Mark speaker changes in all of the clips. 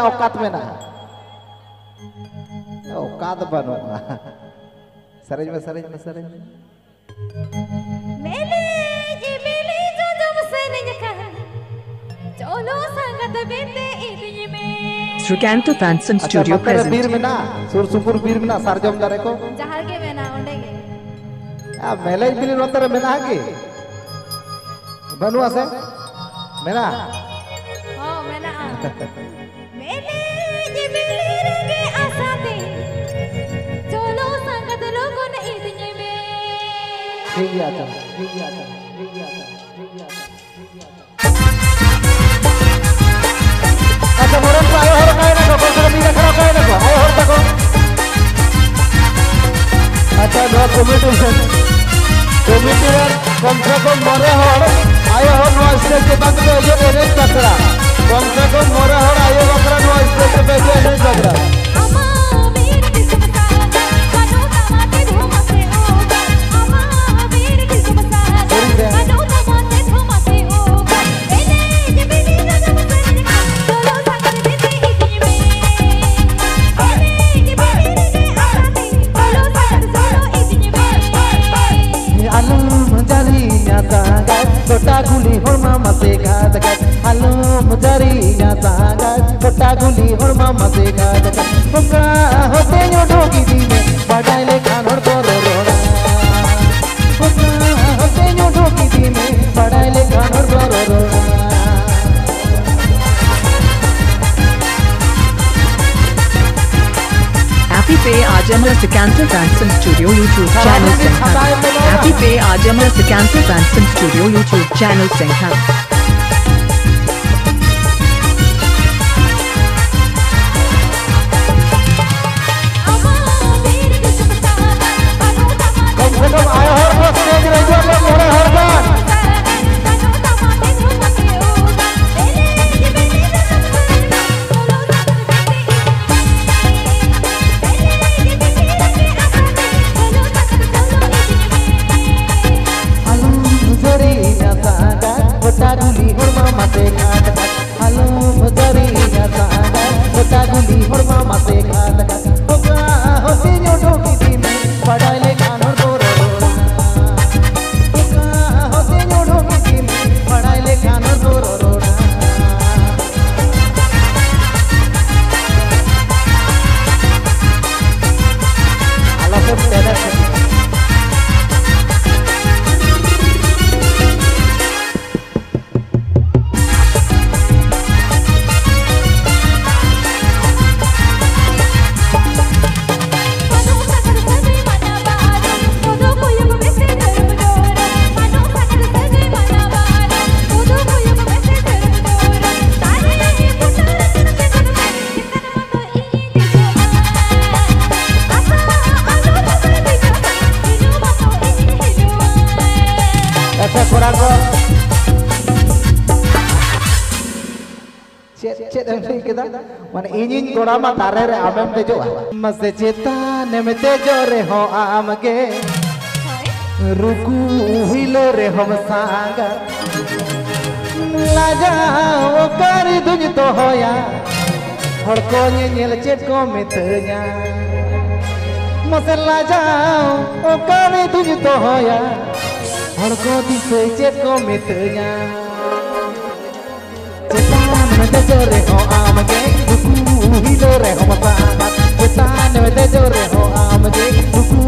Speaker 1: औकात में ना औकात बनो सरज में
Speaker 2: मेले जो जब से नहीं कहा चलो संगत बेटे इतनी में
Speaker 3: Srikanto Fanson Studio present.
Speaker 1: बीर में ना सुरसुपुर बीर में ना सारजम दारे को
Speaker 2: जहाल के में ना उड़ेंगे
Speaker 1: मेले बिली रोतर में ना के बनुआ से मेरा
Speaker 2: हाँ मैं ना मेले रंगे आसाते चलो संगत लोगों ने इतने में
Speaker 1: ठीक है अच्छा अच्छा मोरन को आयो हर काय ना को कोसरा बीरा खरा काय ना को आयो हर तको अच्छा नो कमिटी रे कम से कम मोरे हर आयो हर नो स्टेज के बाद में ये एरेंज बकरा कम से कम मोरे हर आयो बकरा नो स्टेज पे ये एरेंज बकरा
Speaker 2: अमा वीर किस्मत कानो तमाते धोमते होगा अमा वीर किस्मत कानो तमाते धोमते होगा मेले जो जब से चलो संगत बेटे इतनी में मेले जो आसाते चलो संगत इतनी में
Speaker 1: alum jarinya sangat kota guli horma masih katakan alum jarinya sangat kota guli horma masih katakan buka hotenya dogi dine badai lekhan hor korona buka hotenya dogi dine badai lekhan hor korona
Speaker 3: Happy Pay Ajamala Srikanto Fanson Studio YouTube channel Senghan. Happy Pay Ajamala Srikanto Fanson Studio YouTube channel Senghan.
Speaker 2: अमा वीर किस्मत कानो तमाते
Speaker 1: कम से कम आयो हर को stage रे जो लोग मोरे हर बार
Speaker 2: कानो तमाते धोमते होगा मेले जो चलो संगत बेटे
Speaker 1: alum jarinya sangat kota guli horma masih katakan alum jarinya sangat kota guli horma masih katakan buka hotenya dogi dine badai lekhan hor korona buka hotenya dogi dine badai lekhan hor korona alasem tenar
Speaker 2: कानो संगत सजे मना बारो कोदो कोयो को वैसे धर्म डोरा कानो संगत सजे मना बारो कोदो कोयो को वैसे धर्म डोरा तारे ही पुटल के कन में कितन मत ई दिजो आसा आलो कर दिजो इनो मत ई हिलो
Speaker 1: अच्छा kurang ko cek kita mana ingin korama tarer amem tejo mas cetan me tejo re ho amge ruku hilo re hom sanga laja o kari duny to hoya hor ko nyel chet ko metenya mas laja o kari duny to hoya hor ko dise chet ko metenya cetan me tejo re ho amge ruku hilo re hom sanga cetan me tejo re ho amge ruku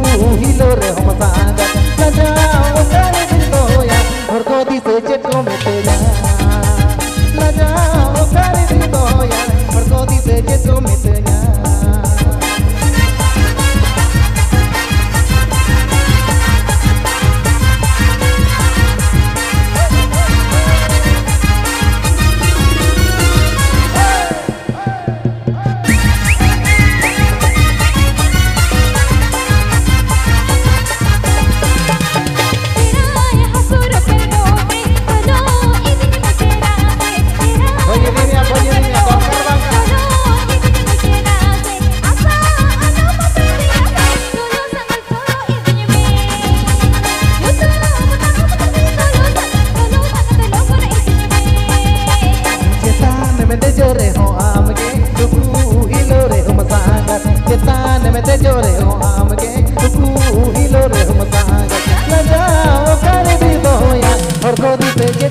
Speaker 1: hilo re hom sanga laja o kari duny to hoya hor ko dise chet ko metenya laja o kari duny to hoya hor ko dise chet ko metenya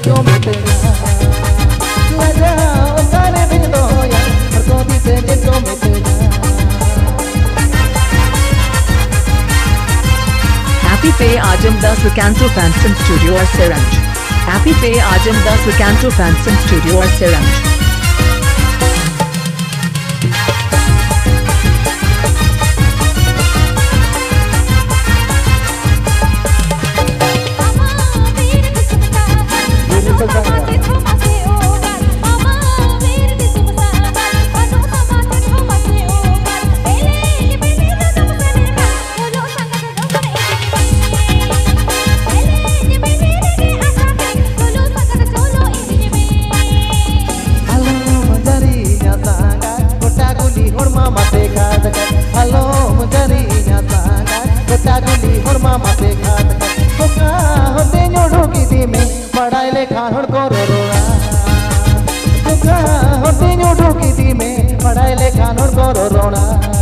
Speaker 1: जो मिटना लजा उकारे बिन दो या हर को दी से जो मिटना
Speaker 3: Happy Pay Ajam Das Vicanto Fanson Studio or Siranj. Happy Pay Ajam Das Vicanto Fanson Studio or Siranj.
Speaker 1: पढ़ाई लेखा हड़ को रोना होते ढूकी दी में पढ़ाई लेखा हड़ को रोना